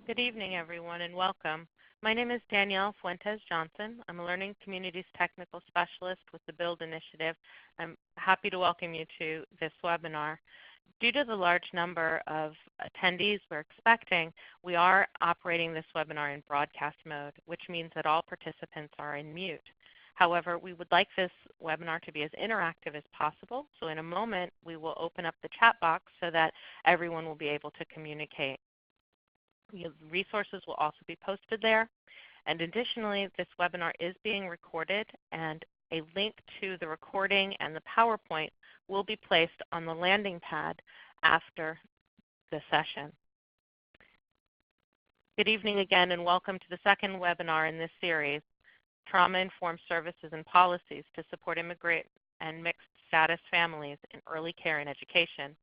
Good evening, everyone, and welcome. My name is Danielle Fuentes Johnson. I'm a Learning Communities Technical Specialist with the BUILD Initiative. I'm happy to welcome you to this webinar. Due to the large number of attendees we're expecting, we are operating this webinar in broadcast mode, which means that all participants are in mute. However, we would like this webinar to be as interactive as possible, so in a moment we will open up the chat box so that everyone will be able to communicate. Resources will also be posted there. And additionally, this webinar is being recorded, and a link to the recording and the PowerPoint will be placed on the landing pad after the session. Good evening again, and welcome to the second webinar in this series, Trauma-Informed Services and Policies to Support Immigrant and Mixed Status Families in Early Care and Education.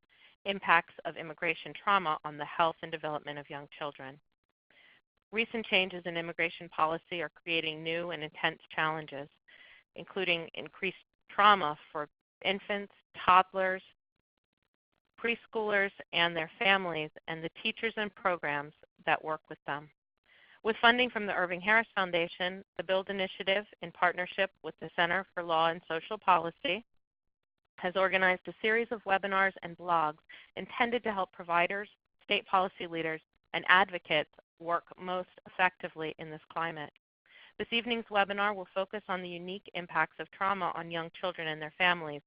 Impacts of immigration trauma on the health and development of young children. Recent changes in immigration policy are creating new and intense challenges, including increased trauma for infants, toddlers, preschoolers, and their families, and the teachers and programs that work with them. With funding from the Irving Harris Foundation, the BUILD Initiative, in partnership with the Center for Law and Social Policy, has organized a series of webinars and blogs intended to help providers, state policy leaders, and advocates work most effectively in this climate. This evening's webinar will focus on the unique impacts of trauma on young children and their families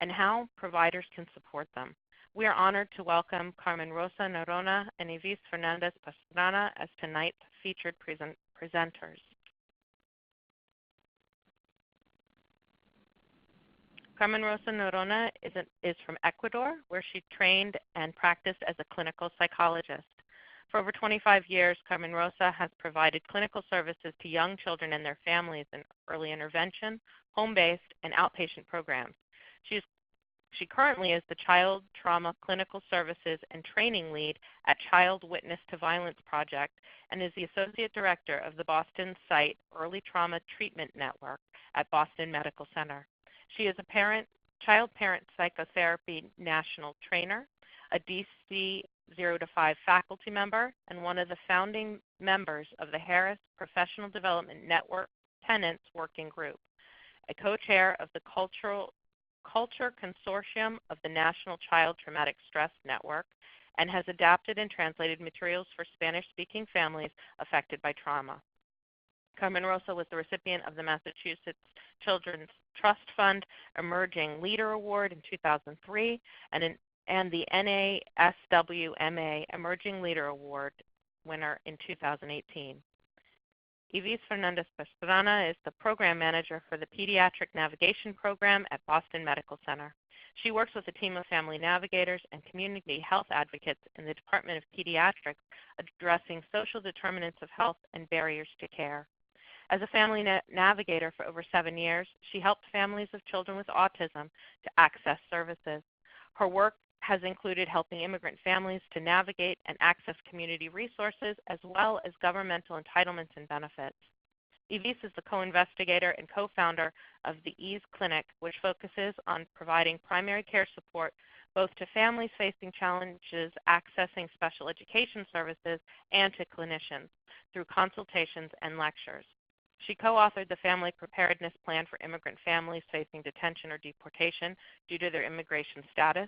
and how providers can support them. We are honored to welcome Carmen Rosa Noroña and Irving Harris Foundation as tonight's featured presenters. Carmen Rosa Noroña is from Ecuador, where she trained and practiced as a clinical psychologist. For over 25 years, Carmen Rosa has provided clinical services to young children and their families in early intervention, home-based, and outpatient programs. She currently is the Child Trauma Clinical Services and Training Lead at Child Witness to Violence Project and is the Associate Director of the Boston site Early Trauma Treatment Network at Boston Medical Center. She is a child parent psychotherapy national trainer, a DC 0 to 5 faculty member, and one of the founding members of the Harris Professional Development Network Tenants Working Group, a co-chair of the Culture Consortium of the National Child Traumatic Stress Network, and has adapted and translated materials for Spanish-speaking families affected by trauma. Carmen Rosa was the recipient of the Massachusetts Children's Trust Fund Emerging Leader Award in 2003 and the NASWMA Emerging Leader Award winner in 2018. Irving Harris is the Program Manager for the Pediatric Navigation Program at Boston Medical Center. She works with a team of family navigators and community health advocates in the Department of Pediatrics addressing social determinants of health and barriers to care. As a family navigator for over 7 years, she helped families of children with autism to access services. Her work has included helping immigrant families to navigate and access community resources as well as governmental entitlements and benefits. Irving is the co-investigator and co-founder of the EASE Clinic, which focuses on providing primary care support both to families facing challenges accessing special education services and to clinicians through consultations and lectures. She co-authored the Family Preparedness Plan for immigrant families facing detention or deportation due to their immigration status.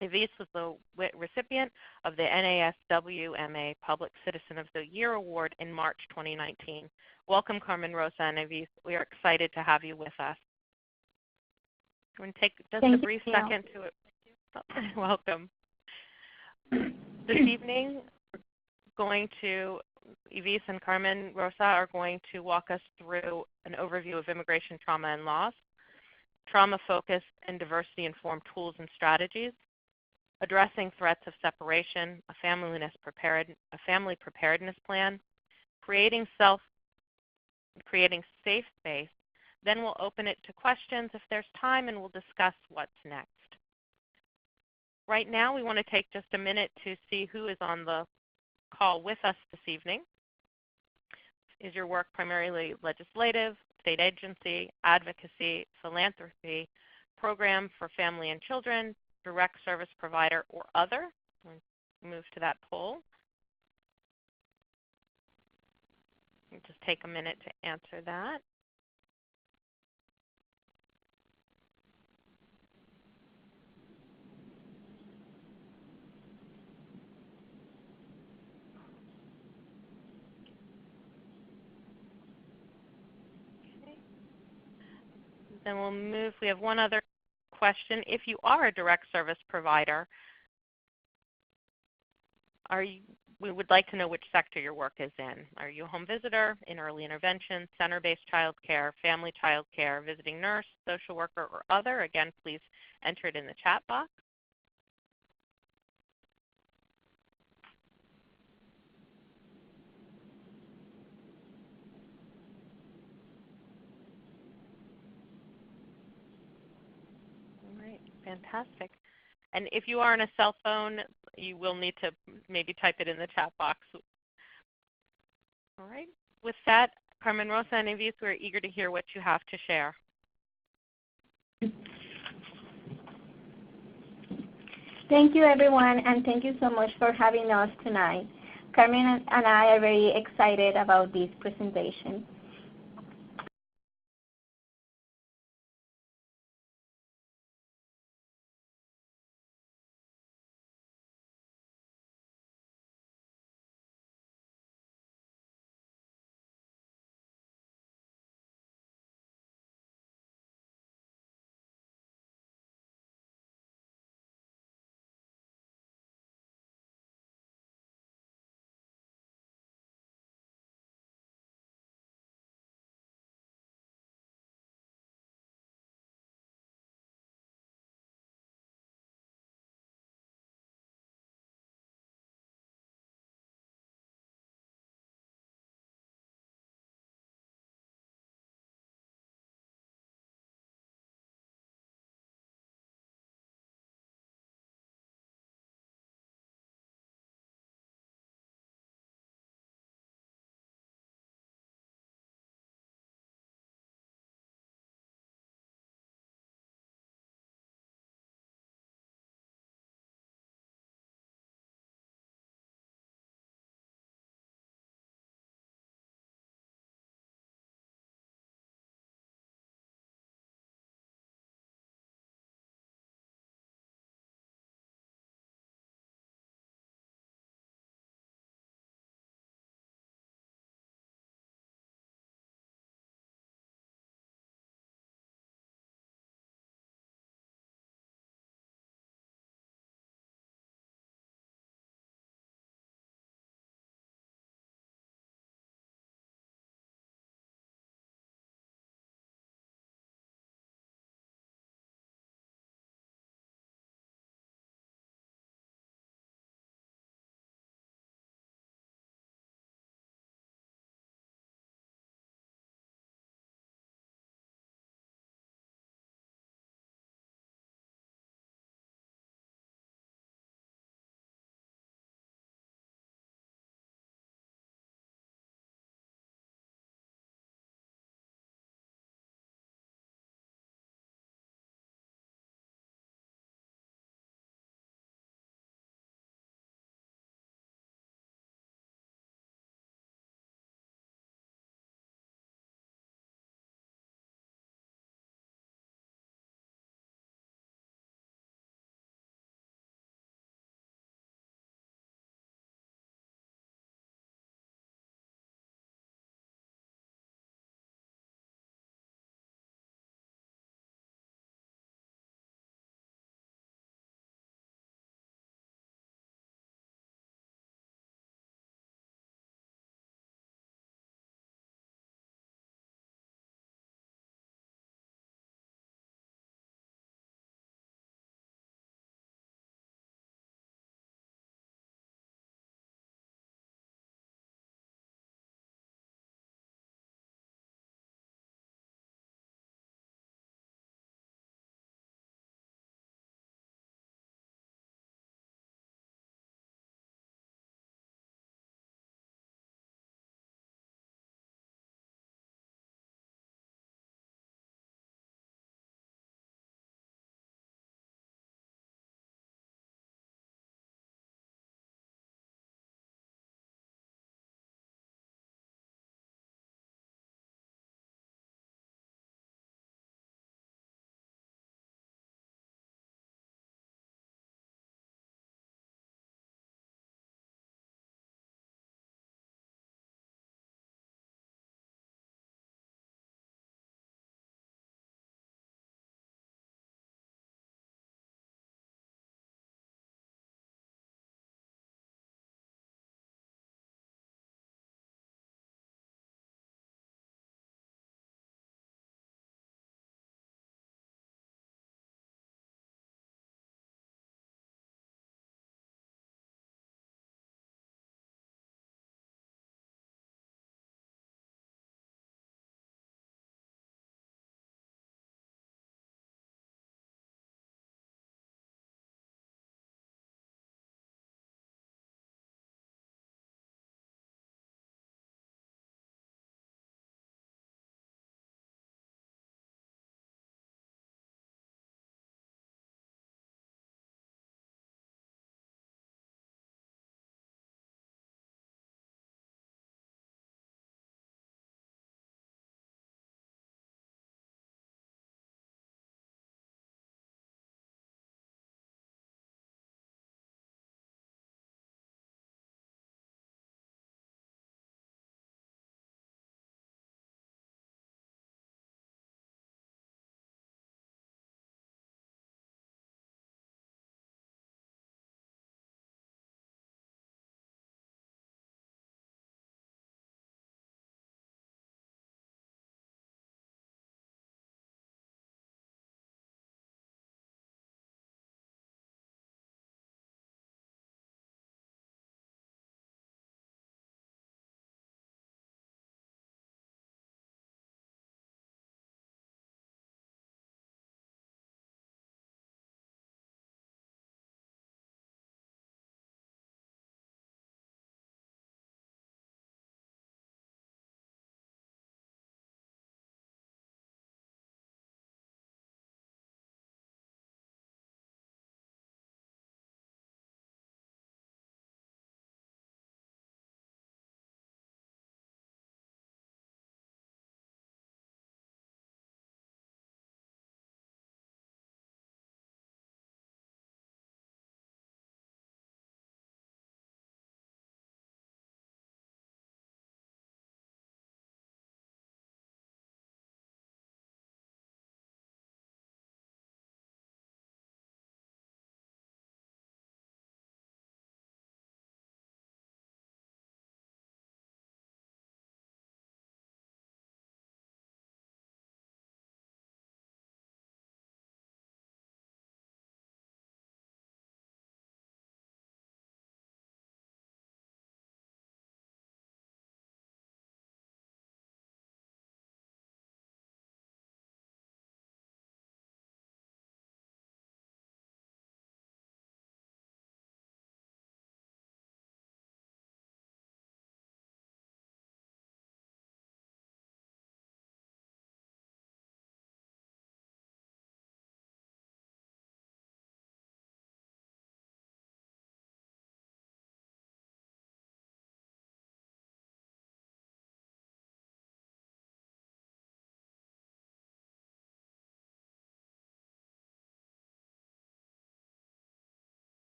Irving was the recipient of the NASWMA Public Citizen of the Year Award in March 2019. Welcome, Carmen Rosa and Irving. We are excited to have you with us. I'm going to take just a brief second to welcome. This evening, Irving and Carmen Rosa are going to walk us through an overview of immigration trauma and loss, trauma-focused and diversity-informed tools and strategies, addressing threats of separation, a family preparedness plan, creating safe space. Then we'll open it to questions if there's time, and we'll discuss what's next. Right now, we want to take just a minute to see who is on the call with us this evening. Is your work primarily legislative, state agency, advocacy, philanthropy, program for family and children, direct service provider, or other? We'll move to that poll. Just take a minute to answer that. Okay. Then we'll move. We have one other question. If you are a direct service provider, we would like to know which sector your work is in. Are you a home visitor, in early intervention, center-based child care, family child care, visiting nurse, social worker, or other? Again, please enter it in the chat box. All right, fantastic. And if you are on a cell phone, you will need to maybe type it in the chat box. All right. With that, Carmen Rosa and Avis, we're eager to hear what you have to share. Thank you, everyone, and thank you so much for having us tonight. Carmen and I are very excited about this presentation.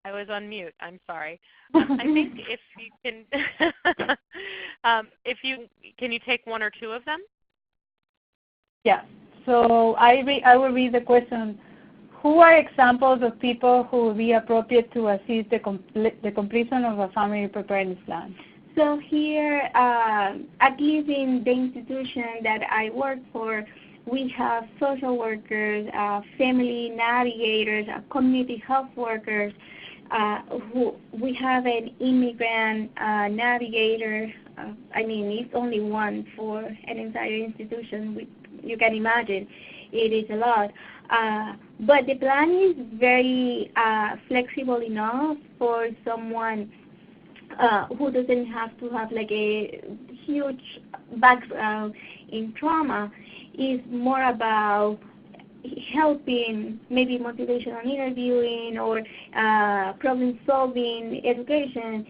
I was on mute. I'm sorry. I think if you can, can you take one or two of them? Yeah. So I will read the question. Who are examples of people who would be appropriate to assist the completion of a family preparedness plan? So here, at least in the institution that I work for, we have social workers, family navigators, community health workers. We have an immigrant navigator. It's only one for an entire institution. You can imagine it is a lot. But the plan is very flexible enough for someone who doesn't have to have like a huge background in trauma. Is more about helping, maybe motivational interviewing or problem-solving education,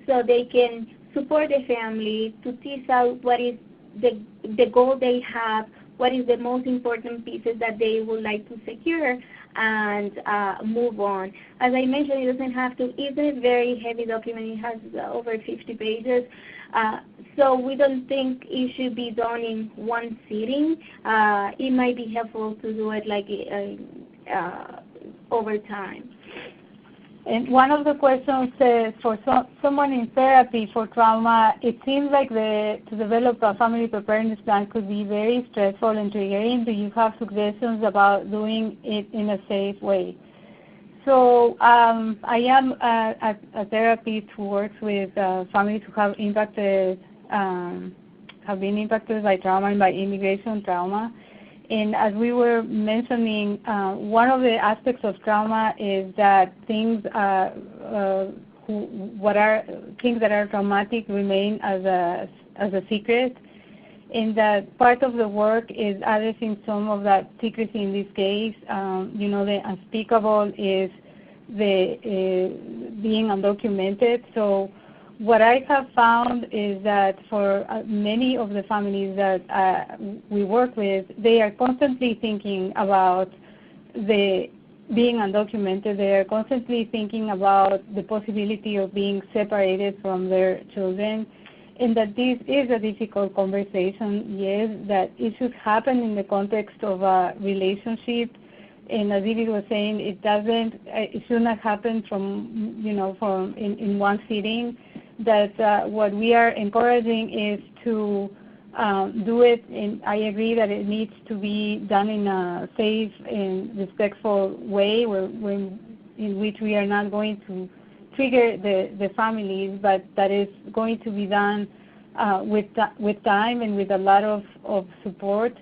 so they can support the family to tease out what is the goal they have, what is the most important pieces that they would like to secure, and move on. As I mentioned, it doesn't have to. It's a very heavy document. It has over 50 pages. So we don't think it should be done in one sitting. It might be helpful to do it like over time. And one of the questions says, for someone in therapy for trauma, it seems like to develop a family preparedness plan could be very stressful and triggering. Do you have suggestions about doing it in a safe way? So I am a therapist who works with families who have been impacted by trauma and by immigration trauma. And as we were mentioning, one of the aspects of trauma is that things that are traumatic remain as a secret, and that part of the work is addressing some of that secrecy in this case. The unspeakable is the being undocumented. So what I have found is that for many of the families that we work with, they are constantly thinking about the being undocumented. They are constantly thinking about the possibility of being separated from their children, and that this is a difficult conversation, yes, that it should happen in the context of a relationship. And as David was saying, it should not happen in one sitting. That what we are encouraging is to do it, and I agree that it needs to be done in a safe and respectful way, in which we are not going to trigger the families, but that is going to be done with time and with a lot of support.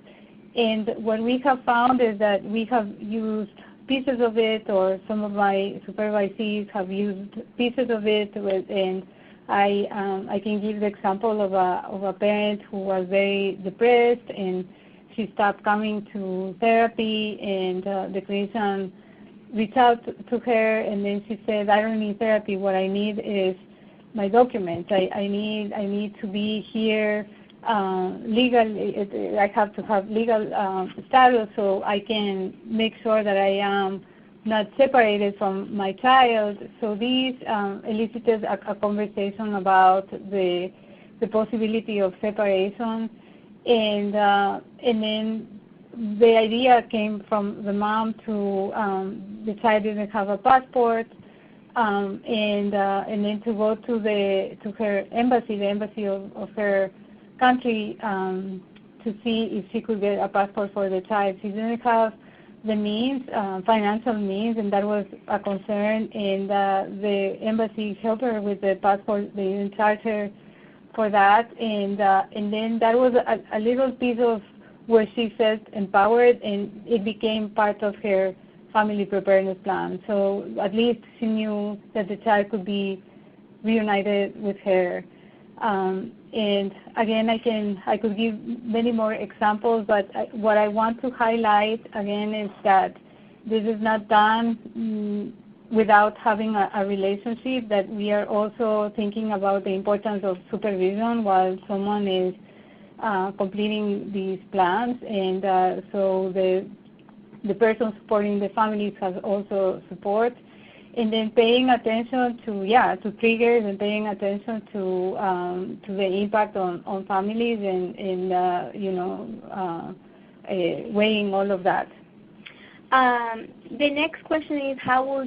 And what we have found is that we have used pieces of it, or some of my supervisees have used pieces of it, and I can give the example of a parent who was very depressed, and she stopped coming to therapy, and the clinician reached out to her, and then she said, "I don't need therapy. What I need is my documents. I need to be here legally. I have to have legal status so I can make sure that I am not separated from my child." So these elicited a conversation about the possibility of separation, and then the idea came from the mom to the child didn't have a passport, and then to go to her embassy, the embassy of her country, to see if she could get a passport for the child. She didn't have the means, financial means, and that was a concern. And the embassy helped her with the passport. They didn't charge her for that, and then that was a little piece of where she felt empowered, and it became part of her family preparedness plan. So at least she knew that the child could be reunited with her. And again, I could give many more examples, but what I want to highlight again is that this is not done without having a relationship, that we are also thinking about the importance of supervision while someone is completing these plans, and so the person supporting the families has also support. and then paying attention to triggers and paying attention to the impact on families and weighing all of that. The next question is how will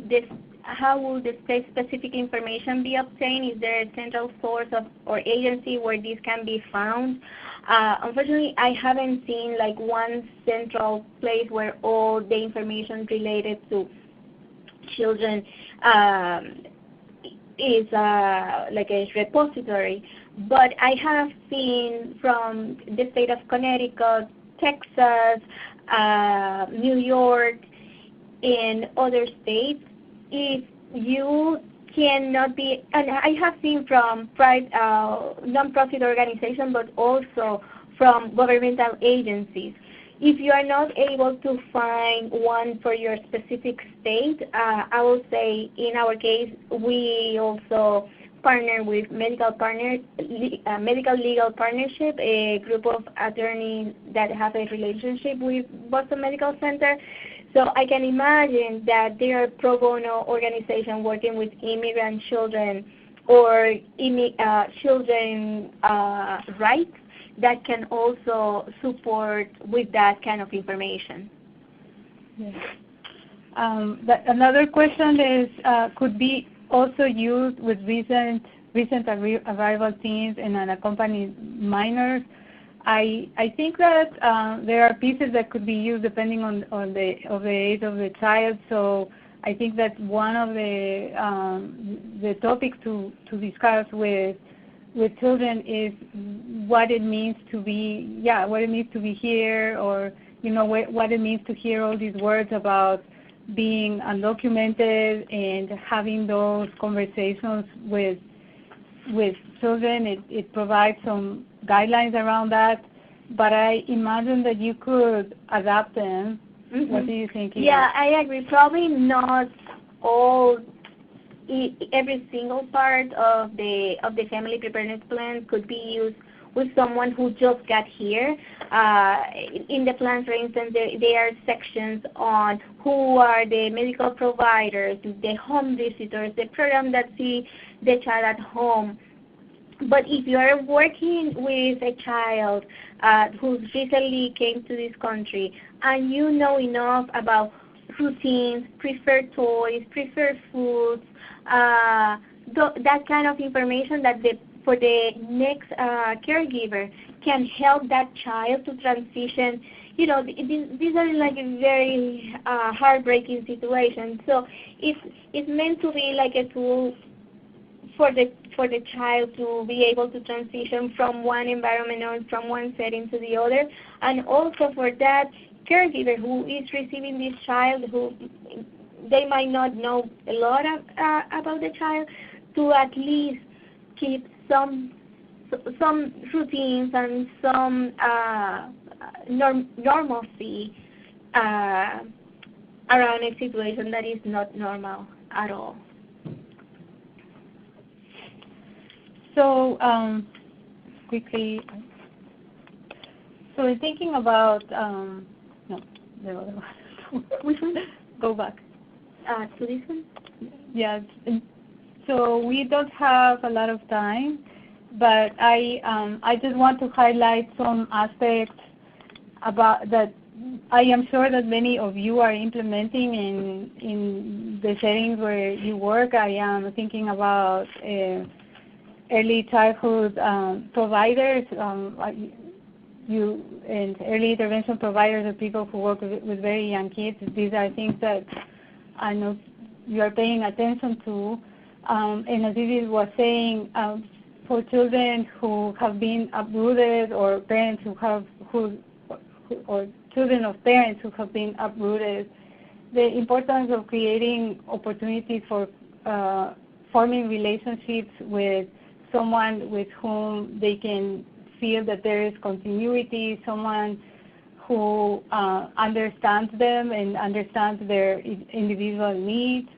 the state-specific information be obtained? Is there a central source or agency where this can be found? Unfortunately, I haven't seen like one central place where all the information related to children is like a repository. But I have seen from the state of Connecticut, Texas, New York, and other states, if you cannot be, and I have seen from non-profit organizations, but also from governmental agencies. If you are not able to find one for your specific state, I will say in our case, we also partner with Medical Legal Partnership, a group of attorneys that have a relationship with Boston Medical Center. So I can imagine that there are pro bono organizations working with immigrant children or children rights that can also support with that kind of information. Yes. Another question is, could be also used with recent arrival teens and unaccompanied minors. I think that there are pieces that could be used depending on the age of the child. So I think that one of the topics to discuss with children is what it means to be here, or what it means to hear all these words about being undocumented and having those conversations with children. It provides some guidelines around that, but I imagine that you could adapt them. Mm-hmm. What do you think? Yeah, I agree. Probably not every single part of the family preparedness plan could be used with someone who just got here. In the plan, for instance, there are sections on who are the medical providers, the home visitors, the program that see the child at home. But if you are working with a child who recently came to this country and you know enough about routines, preferred toys, preferred foods, that kind of information that for the next caregiver can help that child to transition. These are like a very heartbreaking situations. So it's meant to be like a tool for the child to be able to transition from one environment or from one setting to the other, and also for that caregiver who is receiving this child, who they might not know a lot about the child, to at least keep some routines and some normalcy around a situation that is not normal at all. So quickly, so thinking about no, the other one. Which one? Go back. To this one? Yeah. So we don't have a lot of time, but I just want to highlight some aspects about that I am sure that many of you are implementing in the settings where you work. I am thinking about early childhood providers, and early intervention providers, or people who work with very young kids. These are things that I know you are paying attention to. And as Vivi was saying, for children who have been uprooted, or parents or children of parents who have been uprooted, the importance of creating opportunities for forming relationships with someone with whom they can feel that there is continuity, someone who understands them and understands their individual needs.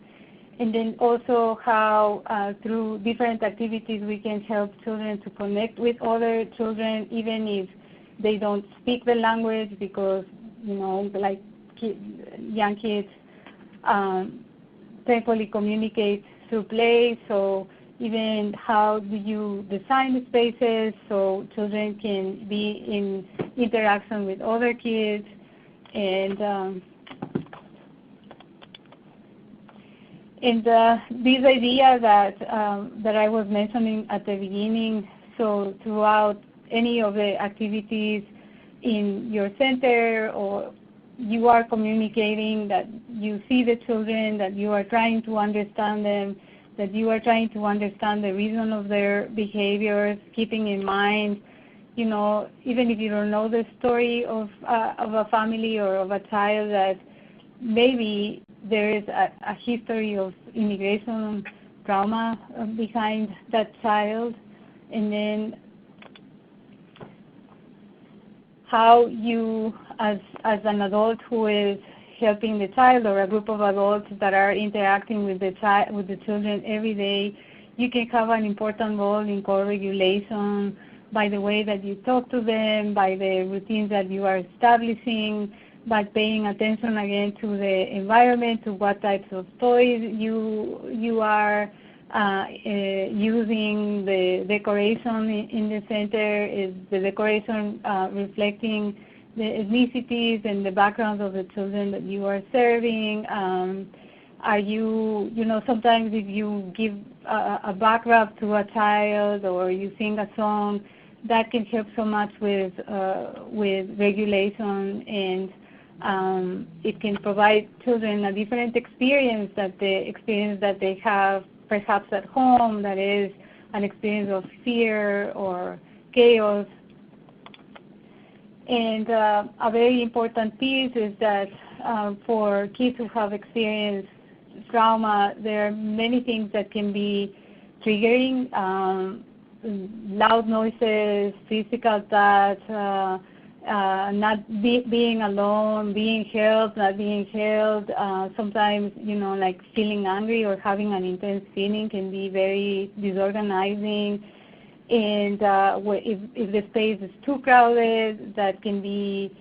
And then also how through different activities we can help children to connect with other children, even if they don't speak the language, because, like young kids thankfully communicate through play. So even how do you design the spaces so children can be in interaction with other kids, and this idea that I was mentioning at the beginning, so throughout any of the activities in your center, or you are communicating that you see the children, that you are trying to understand them, that you are trying to understand the reason of their behaviors, keeping in mind, you know, even if you don't know the story of a family or of a child, that maybe there is a history of immigration trauma behind that child, and then how you, as an adult who is helping the child, or a group of adults that are interacting with the children every day, you can have an important role in co-regulation by the way that you talk to them, by the routines that you are establishing, by paying attention again to the environment, to what types of toys you are using, the decoration in the center. Is the decoration reflecting the ethnicities and the backgrounds of the children that you are serving? Are you, sometimes if you give a back rub to a child or you sing a song, that can help so much with regulation, and it can provide children a different experience that the experience that they have perhaps at home, that is an experience of fear or chaos. And a very important piece is that for kids who have experienced trauma, there are many things that can be triggering, loud noises, physical touch, not being alone, being held, not being held. Sometimes, like feeling angry or having an intense feeling can be very disorganizing. And if the space is too crowded, that can be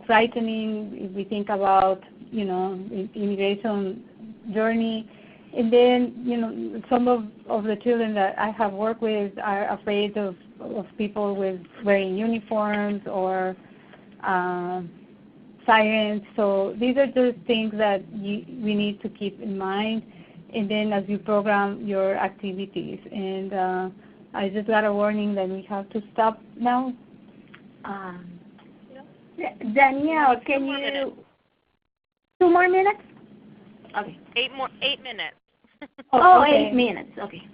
frightening if we think about, immigration journey. And then, some of the children that I have worked with are afraid of people with wearing uniforms or sirens. So these are just things that we need to keep in mind. And then as you program your activities. And I just got a warning that we have to stop now. Danielle, can you... 2 more minutes? Okay. 8 minutes. Oh, okay. 8 minutes. Okay.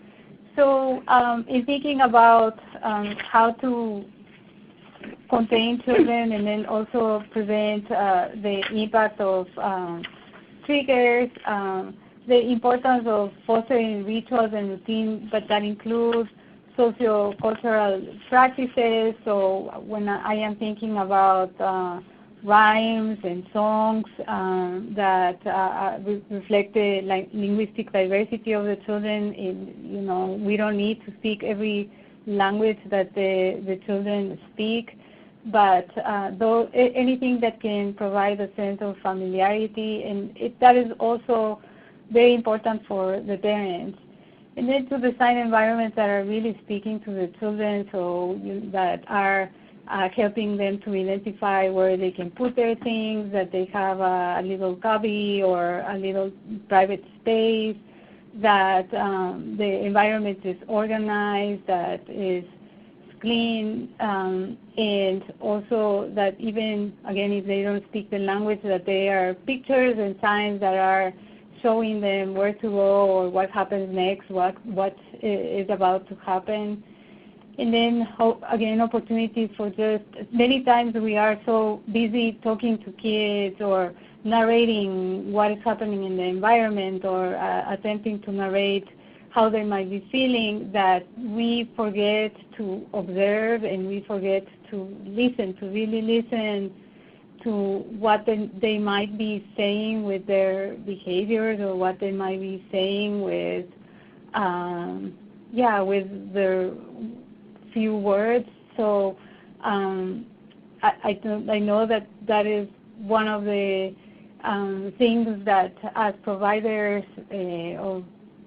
So in thinking about how to contain children and then also prevent the impact of triggers, the importance of fostering rituals and routines, but that includes socio-cultural practices. So when I am thinking about rhymes and songs that reflect the linguistic diversity of the children, we don't need to speak every language that the children speak, but anything that can provide a sense of familiarity, and that is also very important for the parents. And then to design environments that are really speaking to the children, so that are helping them to identify where they can put their things, that they have a little cubby or a little private space, that the environment is organized, that is clean, and also that even, again, if they don't speak the language, that there are pictures and signs that are showing them where to go or what happens next, what is about to happen. And then, again, opportunities for just, many times we are so busy talking to kids or narrating what is happening in the environment or attempting to narrate how they might be feeling, that we forget to observe and we forget to listen, to really listen to what they might be saying with their behaviors or what they might be saying with, with their few words. So I know that is one of the things that as providers of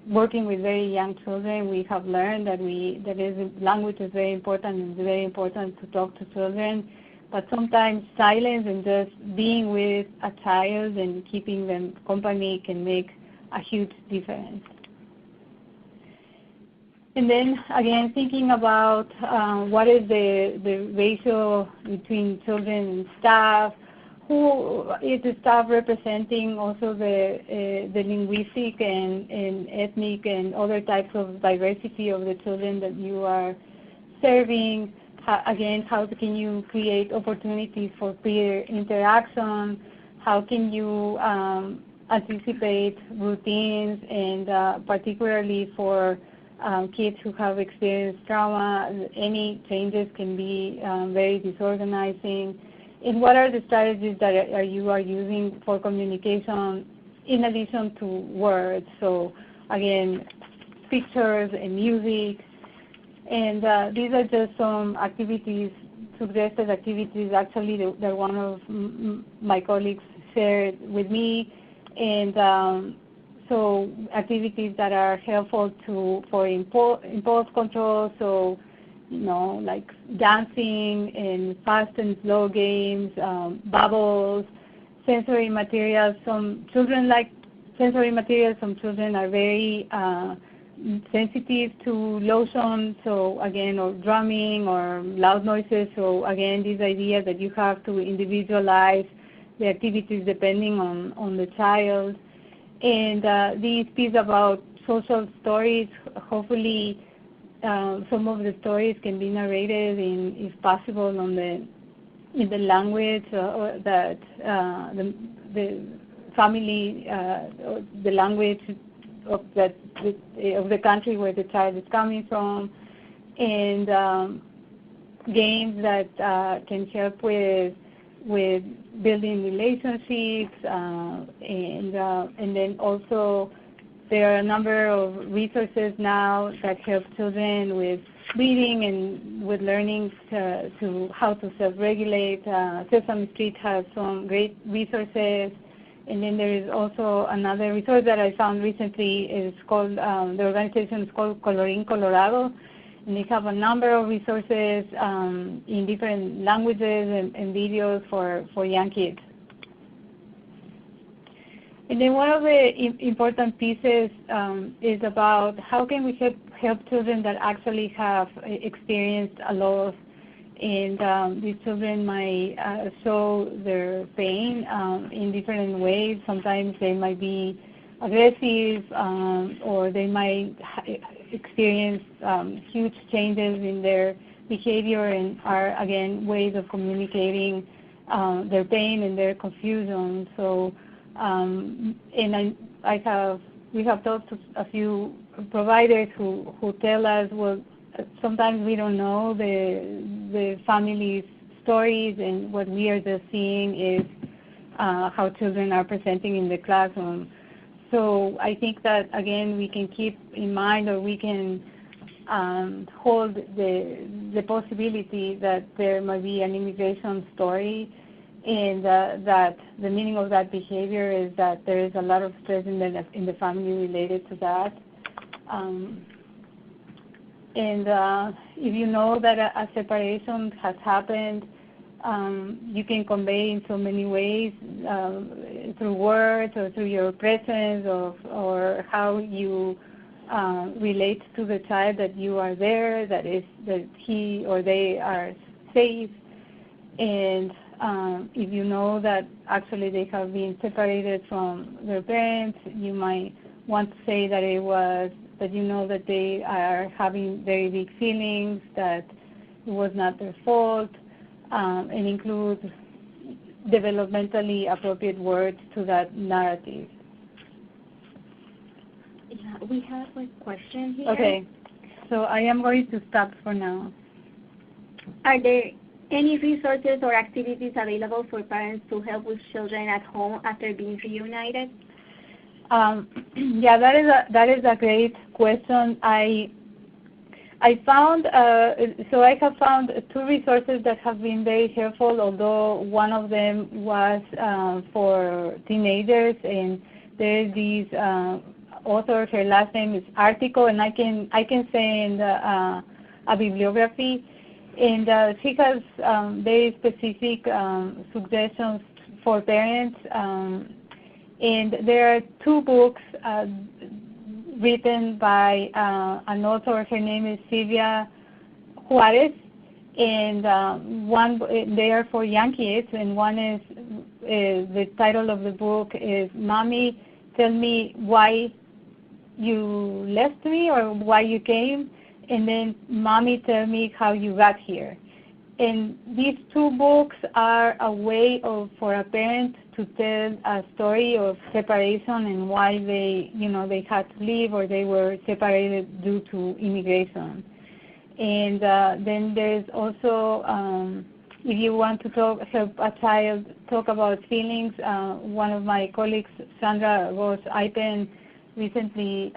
working with very young children, we have learned that language is very important, and it's very important to talk to children. But sometimes silence and just being with a child and keeping them company can make a huge difference. And then again, thinking about what is the ratio between children and staff, who is the staff representing also the linguistic and ethnic and other types of diversity of the children that you are serving. Again, how can you create opportunities for peer interaction? How can you anticipate routines, and particularly for kids who have experienced trauma, any changes can be very disorganizing. And what are the strategies that you are using for communication in addition to words? So again, pictures and music. And these are just some activities, suggested activities actually that one of my colleagues shared with me. And so activities that are helpful for impulse control, so like dancing and fast and slow games, bubbles, sensory materials. Some children like sensory materials. Some children are very sensitive to lotion, so again, or drumming or loud noises. So again, this idea that you have to individualize the activities depending on the child. And this piece about social stories, hopefully some of the stories can be narrated if possible in the language that the family, the language of the country where the child is coming from, and games that can help with building relationships, and then also there are a number of resources now that help children with reading and with learning to how to self-regulate. Sesame Street has some great resources. And then there is also another resource that I found recently. Is called the organization is called Colorín Colorado, and they have a number of resources in different languages and videos for young kids. And then one of the important pieces is about how can we help children that actually have experienced a loss. And these children might show their pain in different ways. Sometimes they might be aggressive, or they might experience huge changes in their behavior, and are, again, ways of communicating their pain and their confusion. So, and we have talked to a few providers who tell us, well, sometimes we don't know the family's stories, and what we are just seeing is how children are presenting in the classroom. So I think that, again, we can keep in mind, or we can hold the possibility that there might be an immigration story, and that the meaning of that behavior is that there is a lot of stress in the family related to that. And if you know that a separation has happened, you can convey in so many ways, through words or through your presence, or how you relate to the child, that you are there, that he or they are safe. And if you know that actually they have been separated from their parents, you might want to say that that you know that they are having very big feelings, that it was not their fault, and include developmentally appropriate words to that narrative. Yeah, we have a question here. Okay, so I am going to stop for now. Are there any resources or activities available for parents to help with children at home after being reunited? Yeah, that is a great question. I I found, so I have found 2 resources that have been very helpful, although one of them was for teenagers, and there's this author, her last name is Article, and I can send a bibliography, and she has very specific suggestions for parents, and there are 2 books written by an author. Her name is Silvia Juarez, and one they are for young kids, and one is the title of the book is "Mommy, Tell Me Why You Left Me or Why You Came," and then "Mommy, Tell Me How You Got Here." And these 2 books are a way for a parent to tell a story of separation and why they had to leave or they were separated due to immigration. And then there's also, if you want to help a child talk about feelings, one of my colleagues, Sandra Rose-Ipen, recently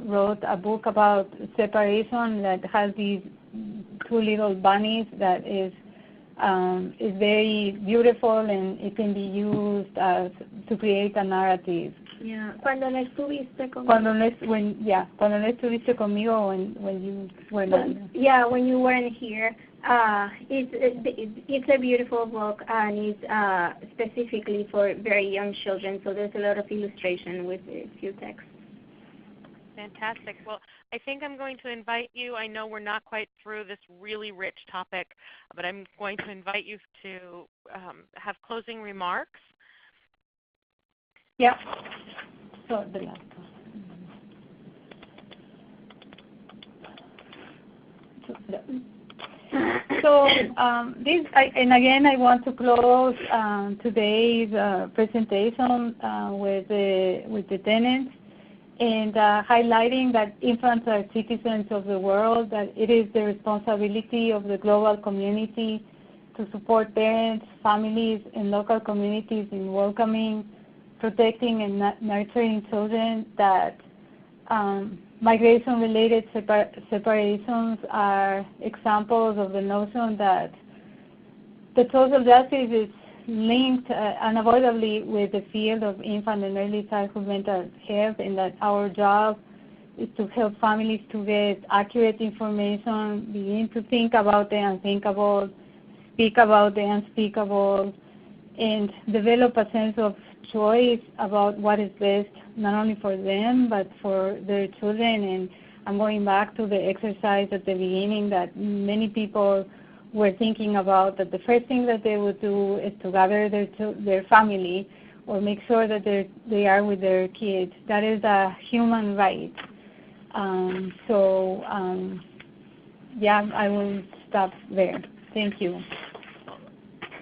wrote a book about separation that has these 2 little bunnies that is very beautiful, and it can be used to create a narrative. Yeah. Cuando no estuviste conmigo. Cuando no estuviste conmigo, when you were not. Yeah, when you weren't here. It's a beautiful book, and it's specifically for very young children. So there's a lot of illustration with a few texts. Fantastic. Well, I think I'm going to invite you. I know we're not quite through this really rich topic, but I'm going to invite you to have closing remarks. Yeah. So the last one. So and again, I want to close today's presentation with the tenants, and highlighting that infants are citizens of the world, that it is the responsibility of the global community to support parents, families, and local communities in welcoming, protecting, and nurturing children, that migration-related separations are examples of the notion that the social justice is linked unavoidably with the field of infant and early childhood mental health, and that our job is to help families to get accurate information, begin to think about the unthinkable, speak about the unspeakable, and develop a sense of choice about what is best, not only for them, but for their children. And I'm going back to the exercise at the beginning that many people were thinking about, that the first thing that they would do is to gather their family or make sure that they are with their kids. That is a human right. Yeah, I will stop there. Thank you.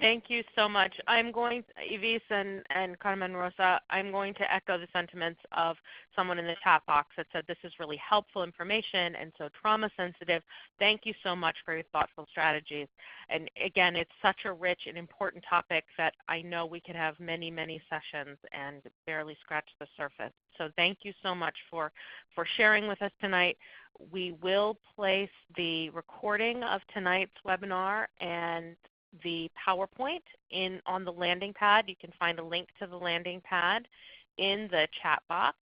Thank you so much. I'm going, Ivis and Carmen Rosa, I'm going to echo the sentiments of someone in the chat box that said this is really helpful information and so trauma sensitive. Thank you so much for your thoughtful strategies. And again, it's such a rich and important topic that I know we could have many, many sessions and barely scratch the surface. So thank you so much for sharing with us tonight. We will place the recording of tonight's webinar and the PowerPoint on the landing pad. You can find a link to the landing pad in the chat box.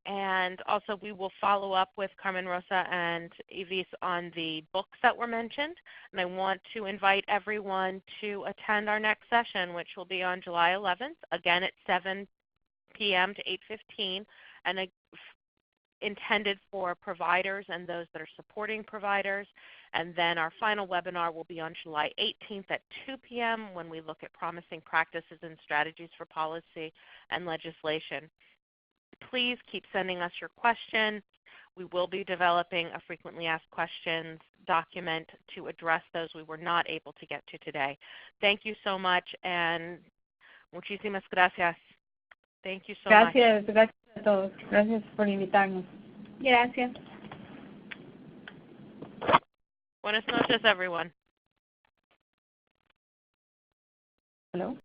And also we will follow up with Carmen Rosa and Ivis on the books that were mentioned. And I want to invite everyone to attend our next session, which will be on July 11th, again at 7 p.m. to 8:15, and intended for providers and those that are supporting providers. And then our final webinar will be on July 18th at 2 p.m. when we look at promising practices and strategies for policy and legislation. Please keep sending us your questions. We will be developing a frequently asked questions document to address those we were not able to get to today. Thank you so much, and muchísimas gracias. Thank you so much. Gracias a todos. Gracias por invitarnos. Gracias. Buenas noches, everyone. Hello.